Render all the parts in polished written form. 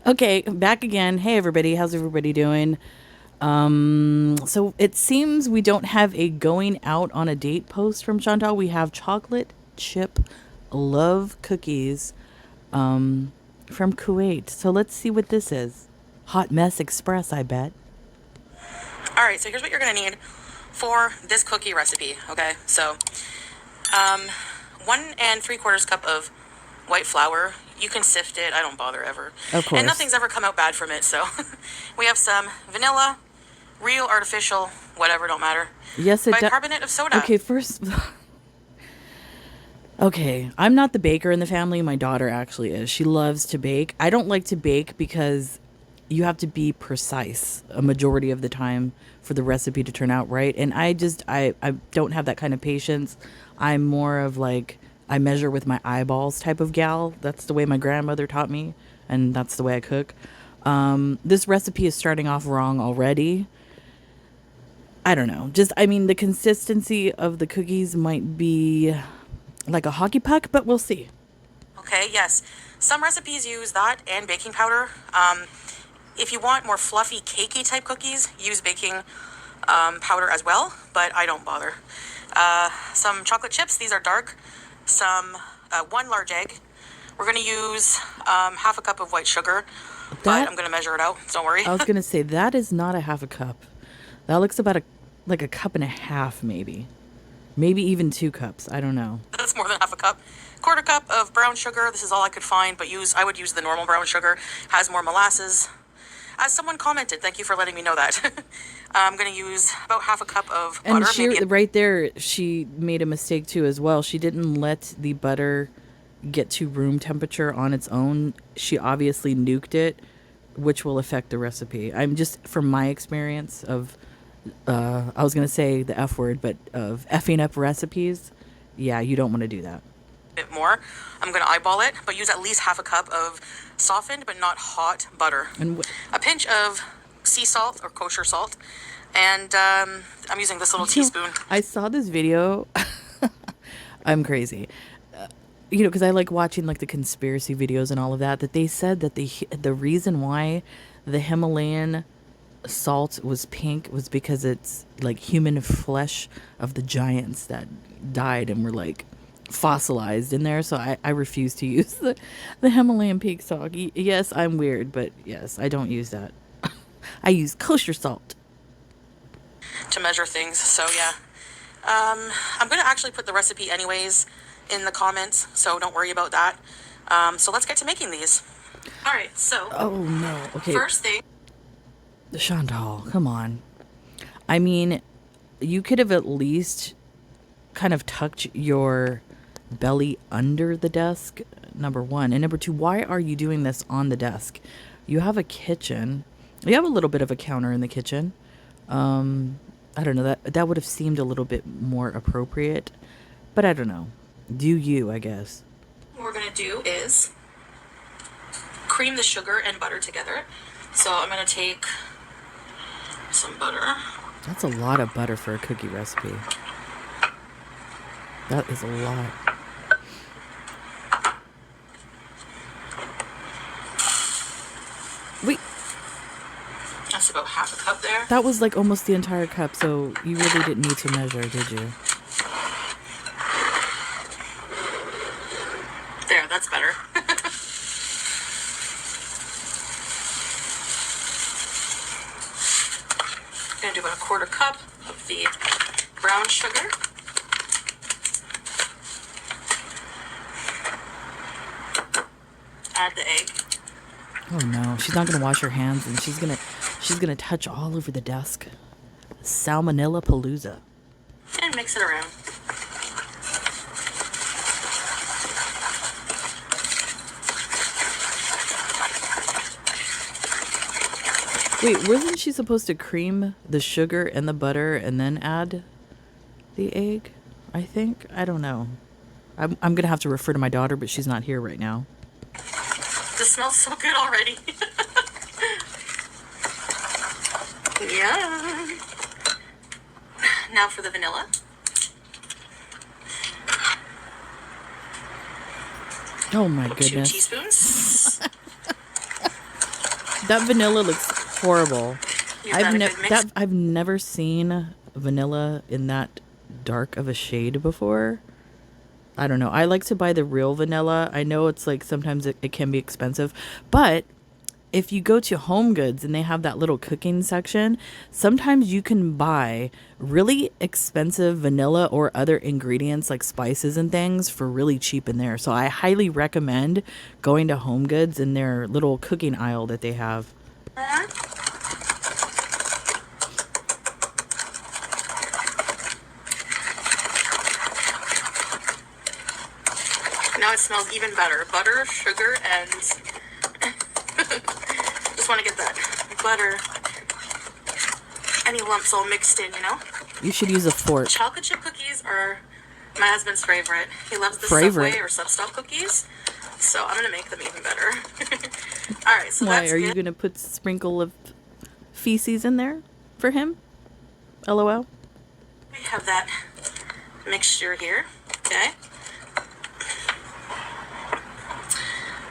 Okay, back again. Hey everybody, how's everybody doing? So it seems we don't have a going out on a date post from Chantal. We have chocolate chip love cookies from Kuwait. So let's see what this is. Hot mess express, I bet. All right, so here's what you're gonna need for this cookie recipe. Okay, so 1 3/4 cup of white flour. You can sift it. I don't bother ever, Of and course. nothing's ever come out bad from it. So we have some vanilla, real, artificial, whatever, don't matter. Yes, it does. Bicarbonate of soda. Okay, first Okay, I'm not the baker in the family. My daughter actually is. She loves to bake. I don't like to bake because you have to be precise a majority of the time for the recipe to turn out right. And I don't have that kind of patience. I'm more of like I measure with my eyeballs type of gal. That's the way my grandmother taught me, and that's the way I cook. This recipe is starting off wrong already. I don't know. Just I mean the consistency of the cookies might be like a hockey puck, but we'll see. Okay, yes. Some recipes use that and baking powder. If you want more fluffy, cakey type cookies, use baking powder as well, but I don't bother. Some chocolate chips, these are dark. Some, 1 large egg. We're going to use 1/2 cup of white sugar, but That I'm going to measure it out, don't worry. I was gonna say that is not a half a cup. That looks about a cup and a half, maybe even 2 cups. I don't know. That's more than 1/2 cup. 1/4 cup of brown sugar. This is all I could find, but I would use the normal brown sugar. Has more molasses. As someone commented, thank you for letting me know that. I'm going to use about 1/2 cup of And butter, she maybe. right there, she made a mistake too as well. She didn't let the butter get to room temperature on its own. She obviously nuked it, which will affect the recipe. I'm just from my experience of I was gonna say the F word, but of effing up recipes. Yeah, you don't want to do that. Bit more. I'm going to eyeball it, but use at least 1/2 cup of softened but not hot butter. And A pinch of sea salt or kosher salt, and I'm using this little you know, teaspoon. I saw this video. I'm crazy. Because I like watching like the conspiracy videos and all of that. That they said that the reason why the Himalayan salt was pink was because it's like human flesh of the giants that died and were like fossilized in there. So I refuse to use the Himalayan pink salt. Yes, I'm weird, but yes, I don't use that. I use kosher salt. To measure things. So yeah, I'm going to actually put the recipe anyways in the comments, so don't worry about that. So let's get to making these. All right, so Oh no. Okay, first thing. Chantal, come on. I mean, you could have at least kind of tucked your belly under the desk, number one. And number two, why are you doing this on the desk? You have a kitchen. You have a little bit of a counter in the kitchen. I don't know, that would have seemed a little bit more appropriate, but I don't know. Do you, I guess. What we're going to do is cream the sugar and butter together. So I'm going to take some butter. That's a lot of butter for a cookie recipe. That is a lot. Wait, That's about 1/2 cup there. that was like almost the entire cup, so you really didn't need to measure, did you? There, that's better. Gonna do about 1/4 cup of the brown sugar. Add the egg. Oh no, she's not gonna wash her hands, and she's gonna touch all over the desk. Salmonella palooza. And mix it around. Wait, wasn't she supposed to cream the sugar and the butter and then add the egg? I think. I don't know. I'm gonna have to refer to my daughter, but she's not here right now. This smells so good already. Yeah. Now for the vanilla. Oh my 2 goodness. teaspoons. That vanilla looks horrible. Is that a good mix? I've never seen vanilla in that dark of a shade before. I don't know. I like to buy the real vanilla. I know it's like sometimes it can be expensive, but if you go to Home Goods and they have that little cooking section, sometimes you can buy really expensive vanilla or other ingredients like spices and things for really cheap in there. So I highly recommend going to Home Goods in their little cooking aisle that they have. Now it smells even better. Butter, sugar, and just want to get that butter, any lumps all mixed in, you know? You should use a fork. Chocolate chip cookies are my husband's favorite. He loves the Favorite? Subway or Substop cookies, so I'm gonna make them even better. All right, so Why that's are you good. gonna put sprinkle of feces in there for him? LOL. We have that mixture here. Okay.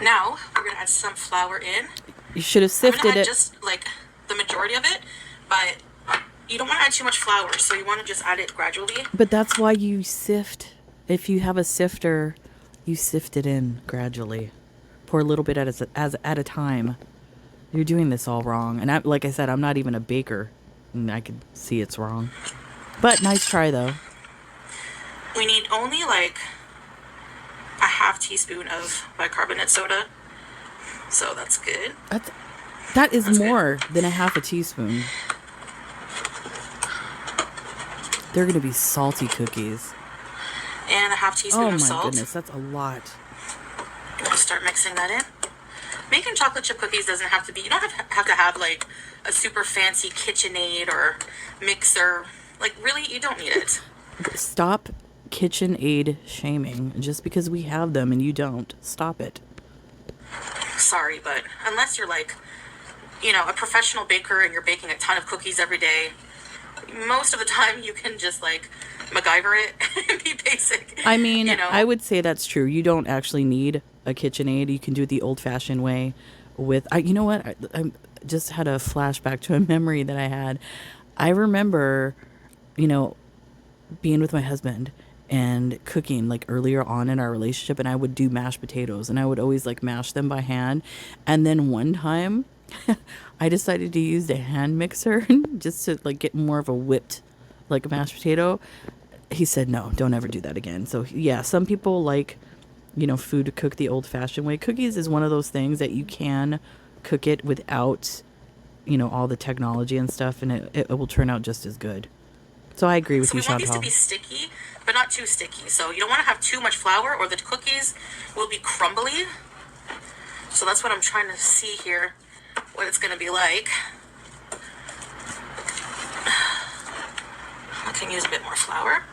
Now we're gonna add some flour in. You should have I'm gonna sifted add it. just like the majority of it, but you don't want to add too much flour, so you want to just add it gradually. But that's why you sift. If you have a sifter, you sift it in gradually. Pour a little bit at a time. You're doing this all wrong. And like I said, I'm not even a baker. And I could see it's wrong. But nice try, though. We need only like a half teaspoon of bicarbonate soda, so that's good. That is That's good. more than a half a teaspoon. They're going to be salty cookies. And a half teaspoon Oh of my salt. goodness, that's a lot. I'm gonna start mixing that in. Making chocolate chip cookies doesn't have to be, you don't have to have like a super fancy KitchenAid or mixer. Like, really, you don't need it. Stop KitchenAid shaming. Just because we have them and you don't. Stop it. Sorry, but unless you're like, you know, a professional baker and you're baking a ton of cookies every day, most of the time you can just like MacGyver it and be basic. I mean, you know? I would say that's true. You don't actually need a KitchenAid. You can do it the old-fashioned way with... you know what? I just had a flashback to a memory that I had. I remember, you know, being with my husband and cooking like earlier on in our relationship, and I would do mashed potatoes, and I would always like mash them by hand. And then one time I decided to use the hand mixer just to like get more of a whipped like a mashed potato. He said, no, don't ever do that again. So yeah, some people like, you know, food to cook the old fashioned way. Cookies is one of those things that you can cook it without, you know, all the technology and stuff, and it will turn out just as good. So I agree with So you, we want these to Chantal. be sticky, but not too sticky. So you don't want to have too much flour or the cookies will be crumbly. So that's what I'm trying to see here, what it's going to be like. I can use a bit more flour.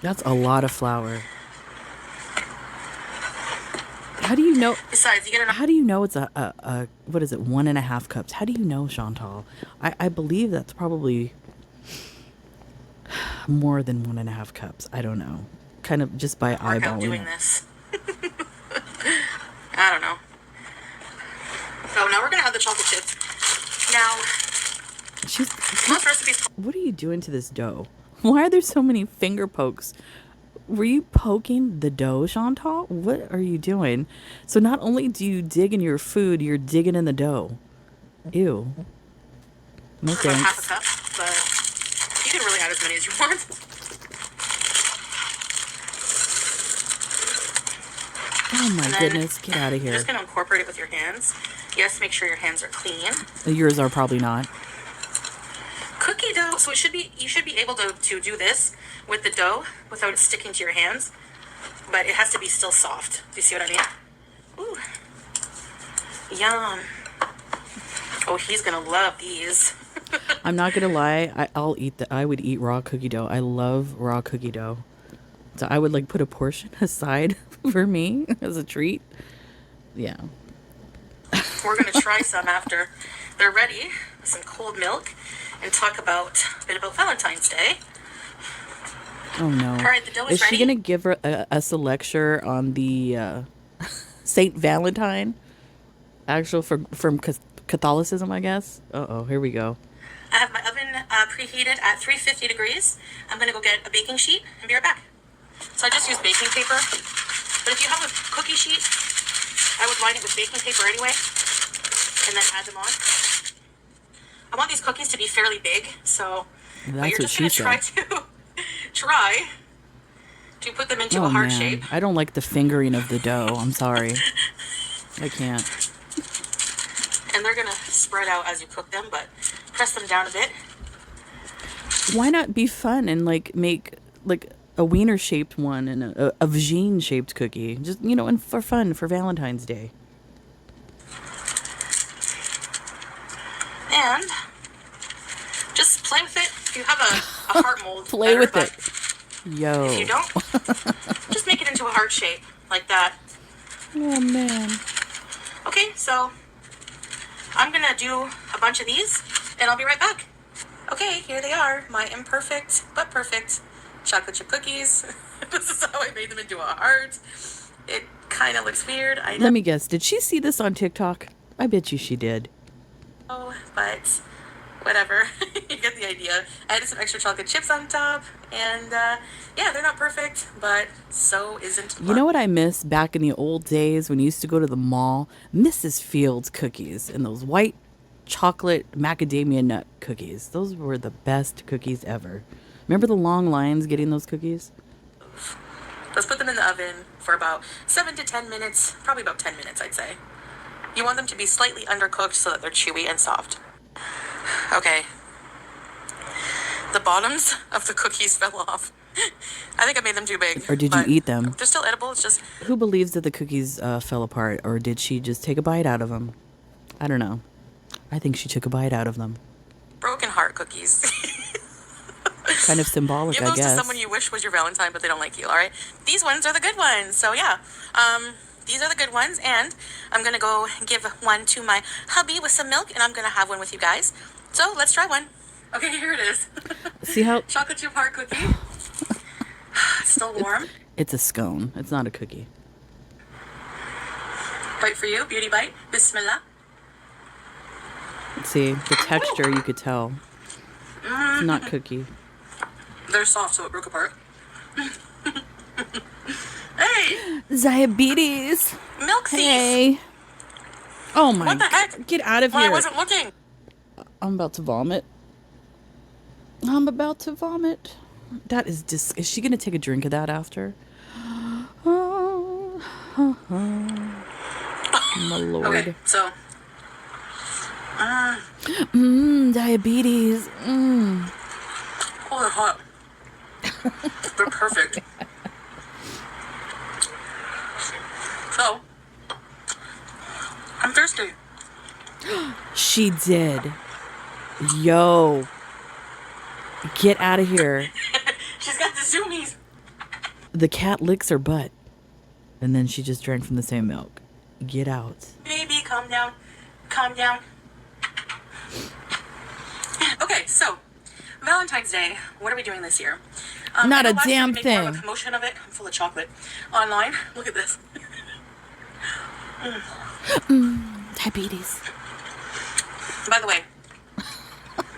That's a lot of flour. How do you know? Besides, you get enough. How do you know it's a what is it, 1.5 cups? How do you know, Chantal? I believe that's probably more than 1.5 cups. I don't know. Kind of just by Work out eyeballing doing it. this. I don't know. So now we're going to add the chocolate chips. Now, most recipes. What are you doing to this dough? Why are there so many finger pokes? Were you poking the dough, Chantal? What are you doing? So not only do you dig in your food, you're digging in the dough. Ew. No About half a thanks. cup, but you can really add as many as you want. Oh my And then goodness, get out of You're here. just going to incorporate it with your hands. Yes, make sure your hands are clean. Yours are probably not. Cookie dough, so you should be able to do this with the dough without it sticking to your hands, but it has to be still soft. Do you see what I mean? Ooh. Yum. Oh, he's gonna love these. I'm not gonna lie, I'll eat that. I would eat raw cookie dough. I love raw cookie dough. So I would like put a portion aside for me as a treat. Yeah. We're gonna try some after they're ready with some cold milk and talk about a bit about Valentine's Day. Oh no. All right, the dough is Is she ready. gonna give us a lecture on the Saint Valentine? Actual from Catholicism, I guess. Uh-oh, here we go. I have my oven preheated at 350 degrees. I'm going to go get a baking sheet and be right back. So I just use baking paper. But if you have a cookie sheet, I would line it with baking paper anyway. And then add them on. I want these cookies to be fairly big, so but you're just going to try to put them into a heart shape. I don't like the fingering of the dough. I'm sorry. I can't. And they're going to spread out as you cook them, but press them down a bit. Why not be fun and like make like a wiener shaped one and a vagine shaped cookie? Just, you know, and for fun for Valentine's Day. And just play with it. If you have a heart mold, play with it. Yo. If you don't, just make it into a heart shape like that. Oh man. Okay, so I'm gonna do a bunch of these and I'll be right back. Okay, here they are, my imperfect but perfect chocolate chip cookies. This is how I made them into a heart. It kind of looks weird, I know. Let me guess, did she see this on TikTok? I bet you she did. But whatever. You get the idea. I added some extra chocolate chips on top, and yeah, they're not perfect, but so isn't luck. You know what I miss back in the old days when you used to go to the mall? Mrs. Fields cookies and those white chocolate macadamia nut cookies. Those were the best cookies ever. Remember the long lines getting those cookies? Let's put them in the oven for about 7 to 10 minutes, probably about 10 minutes, I'd say. You want them to be slightly undercooked so that they're chewy and soft. Okay. The bottoms of the cookies fell off. I think I made them too big. Or did you eat them? They're still edible, it's just... Who believes that the cookies fell apart, or did she just take a bite out of them? I don't know. I think she took a bite out of them. Broken heart cookies. Kind of symbolic, Give those I guess. to someone you wish was your Valentine, but they don't like you, all right? These ones are the good ones, so yeah. These are the good ones, and I'm going to go give one to my hubby with some milk, and I'm going to have one with you guys. So, let's try one. Okay, here it is. See how... Chocolate chip heart cookie. It's still warm. It's a scone. It's not a cookie. Bite for you. Beauty bite. Bismillah. See, the texture, you could tell. It's not cookie. They're soft, so it broke apart. Hey! Diabetes. Milk thief! Hey. Oh my... What the heck? Get out of When here. I wasn't looking. I'm about to vomit. I'm about to vomit. That is is she going to take a drink of that after? Oh, my lord. Okay, so... Diabetes. Oh, they're hot. They're perfect. So, I'm thirsty. She did. Yo. Get out of here. She's got the zoomies. The cat licks her butt. And then she just drank from the same milk. Get out. Baby, calm down. Calm down. Okay, so, Valentine's Day. What are we doing this year? Not a last damn week we made more of thing. a promotion of it. I'm full of chocolate. Online. Look at this. Diabetes. By the way,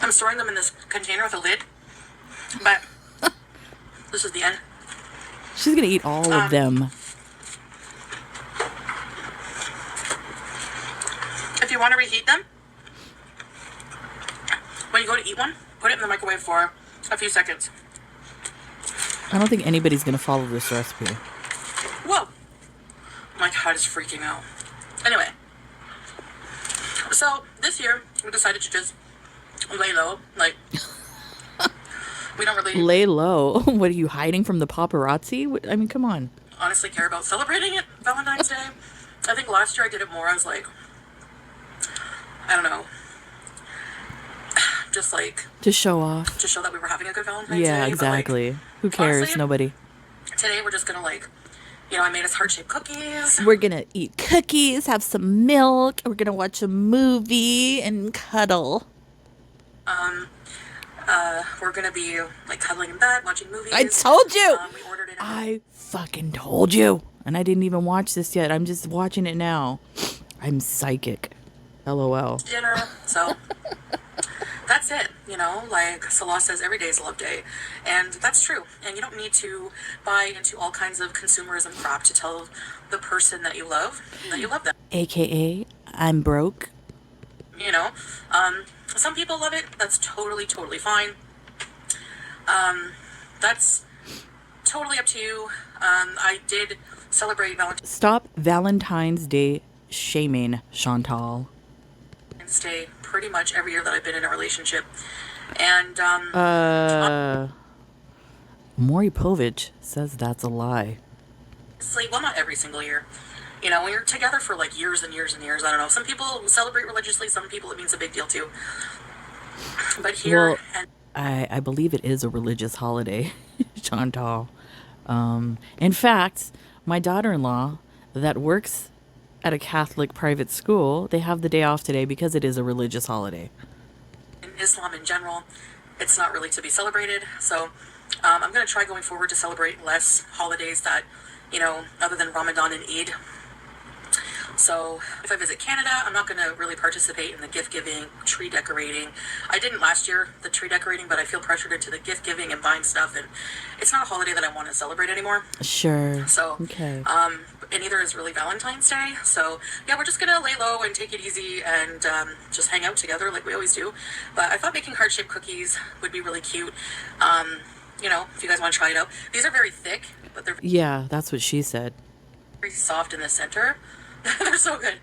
I'm storing them in this container with a lid. But this is the end. She's going to eat all of them. If you want to reheat them, when you go to eat one, put it in the microwave for a few seconds. I don't think anybody's going to follow this recipe. Whoa! My cat is freaking out. Anyway, so this year we decided to just lay low. Like, we don't really Lay low. What are you hiding from the paparazzi? I mean, come on. honestly care about celebrating it, Valentine's Day. I think last year I did it more. I was like, I don't know, just like To show off. to show that we were having a good Valentine's Day. Yeah, but, like, exactly. Who cares? honestly, Nobody. today we're just gonna like, you know, I made us heart-shaped cookies. We're going to eat cookies, have some milk. We're going to watch a movie and cuddle. We're gonna be like cuddling in bed, watching movies. I told you. We ordered it. I fucking told you. And I didn't even watch this yet. I'm just watching it now. I'm psychic. LOL. dinner. So that's it. Like Salah says, every day is a love day. And that's true. And you don't need to buy into all kinds of consumerism crap to tell the person that you love them. AKA, I'm broke. You know, some people love it. That's totally, totally fine. That's totally up to you. I did celebrate Valentine's Stop Valentine's Day shaming, Chantal. Day pretty much every year that I've been in a relationship. And, Maury Povich says that's a lie. honestly, well, not every single year. When you're together for like years and years and years, I don't know. Some people celebrate religiously, some people it means a big deal too. But here, Well, and I believe it is a religious holiday, Chantal. In fact, my daughter-in-law that works at a Catholic private school, they have the day off today because it is a religious holiday. in Islam in general, it's not really to be celebrated. So I'm going to try going forward to celebrate less holidays that, other than Ramadan and Eid. So if I visit Canada, I'm not going to really participate in the gift giving, tree decorating. I didn't last year, the tree decorating, but I feel pressured into the gift giving and buying stuff, and it's not a holiday that I want to celebrate anymore. Sure. So, Okay. and neither is really Valentine's Day. So yeah, we're just gonna lay low and take it easy and just hang out together like we always do. But I thought making heart-shaped cookies would be really cute. If you guys want to try it out, these are very thick, but they're Yeah, that's what she said. very soft in the center. They're so good.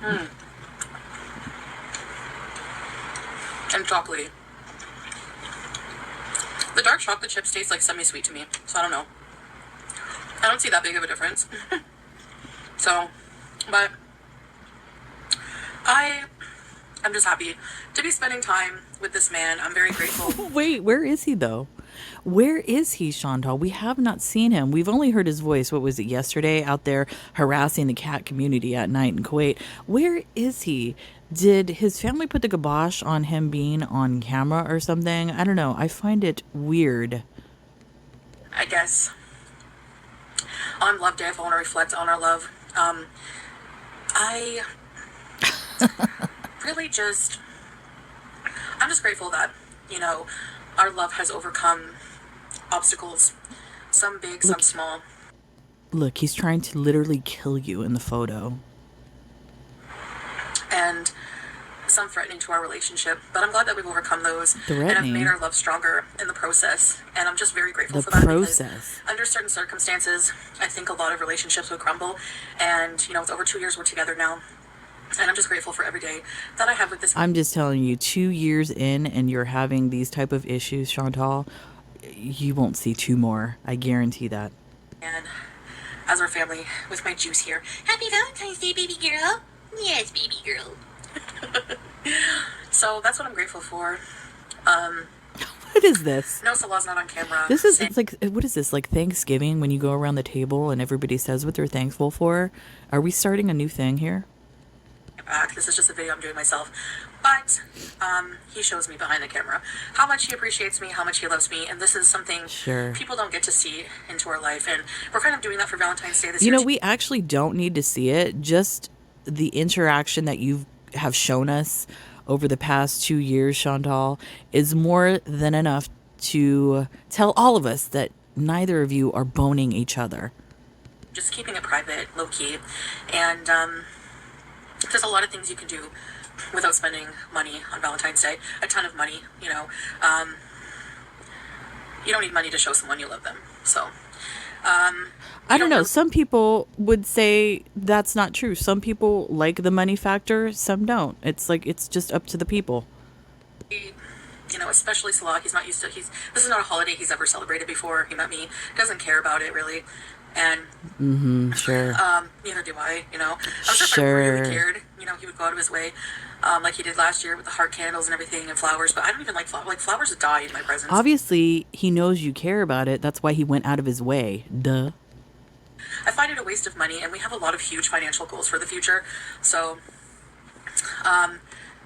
And chocolatey. The dark chocolate chips taste like semi-sweet to me, so I don't know. I don't see that big of a difference. So, but I'm just happy to be spending time with this man. I'm very grateful. Wait, where is he though? Where is he, Chantal? We have not seen him. We've only heard his voice. What was it, yesterday, out there harassing the cat community at night in Kuwait? Where is he? Did his family put the kibosh on him being on camera or something? I don't know. I find it weird. I guess on Love Day, if I want to reflect on our love, I really I'm just grateful that, our love has overcome obstacles, some big, some small. Look, he's trying to literally kill you in the photo. And some threatening to our relationship, but I'm glad that we've overcome those and have Threatening? made our love stronger in the process. And I'm just very grateful The for that process. because under certain circumstances, I think a lot of relationships would crumble. And it's over 2 years we're together now, and I'm just grateful for every day that I have with this. I'm just telling you, 2 years in and you're having these type of issues, Chantal, you won't see two more. I guarantee that. And as our family, with my juice here, happy Valentine's Day, baby girl. Yes, baby girl. So that's what I'm grateful for. What is this? No, Salah's not on camera. This is, it's like, what is this, like Thanksgiving when you go around the table and everybody says what they're thankful for? Are we starting a new thing here? Back. This is just a video I'm doing myself. But he shows me behind the camera how much he appreciates me, how much he loves me, and this is something Sure. people don't get to see into our life. And we're kind of doing that for Valentine's Day this You year. know, we actually don't need to see it. Just the interaction that you have shown us over the past 2 years, Chantal, is more than enough to tell all of us that neither of you are boning each other. Just keeping it private, low key, and there's a lot of things you can do without spending money on Valentine's Day. A ton of money, you don't need money to show someone you love them. So, I don't know. Some people would say that's not true. Some people like the money factor, some don't. It's like, it's just up to the people. Especially Salah, he's not used to, this is not a holiday he's ever celebrated before. He met me, doesn't care about it really. And Sure. neither do I, I'm sure if I really cared, he would go out of his way, like he did last year with the heart candles and everything and flowers, but I don't even like flowers. Like, flowers die in my presence. Obviously, he knows you care about it. That's why he went out of his way. Duh. I find it a waste of money, and we have a lot of huge financial goals for the future. So,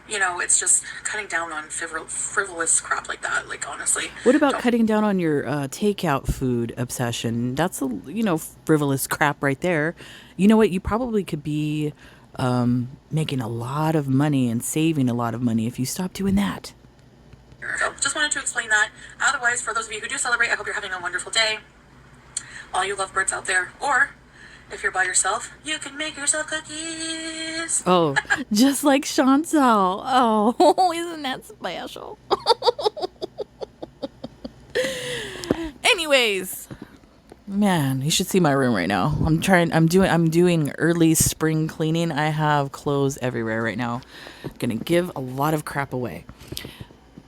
you know, it's just cutting down on frivolous crap like that. Like, honestly, What about don't. cutting down on your takeout food obsession? That's a, frivolous crap right there. You know what? You probably could be making a lot of money and saving a lot of money if you stop doing that. So, just wanted to explain that. Otherwise, for those of you who do celebrate, I hope you're having a wonderful day. All you lovebirds out there, or if you're by yourself, you can make yourself cookies. Oh, just like Chantal. Oh, isn't that special? Anyways, man, you should see my room right now. I'm doing early spring cleaning. I have clothes everywhere right now. Gonna give a lot of crap away.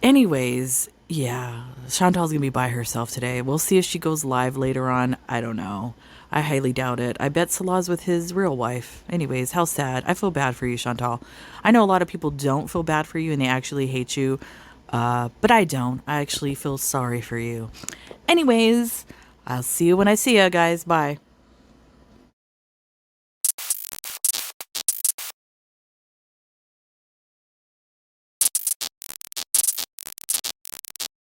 Anyways, yeah, Chantal's gonna be by herself today. We'll see if she goes live later on. I don't know. I highly doubt it. I bet Salah's with his real wife. Anyways, how sad. I feel bad for you, Chantal. I know a lot of people don't feel bad for you and they actually hate you. But I don't. I actually feel sorry for you. Anyways, I'll see you when I see you, guys. Bye.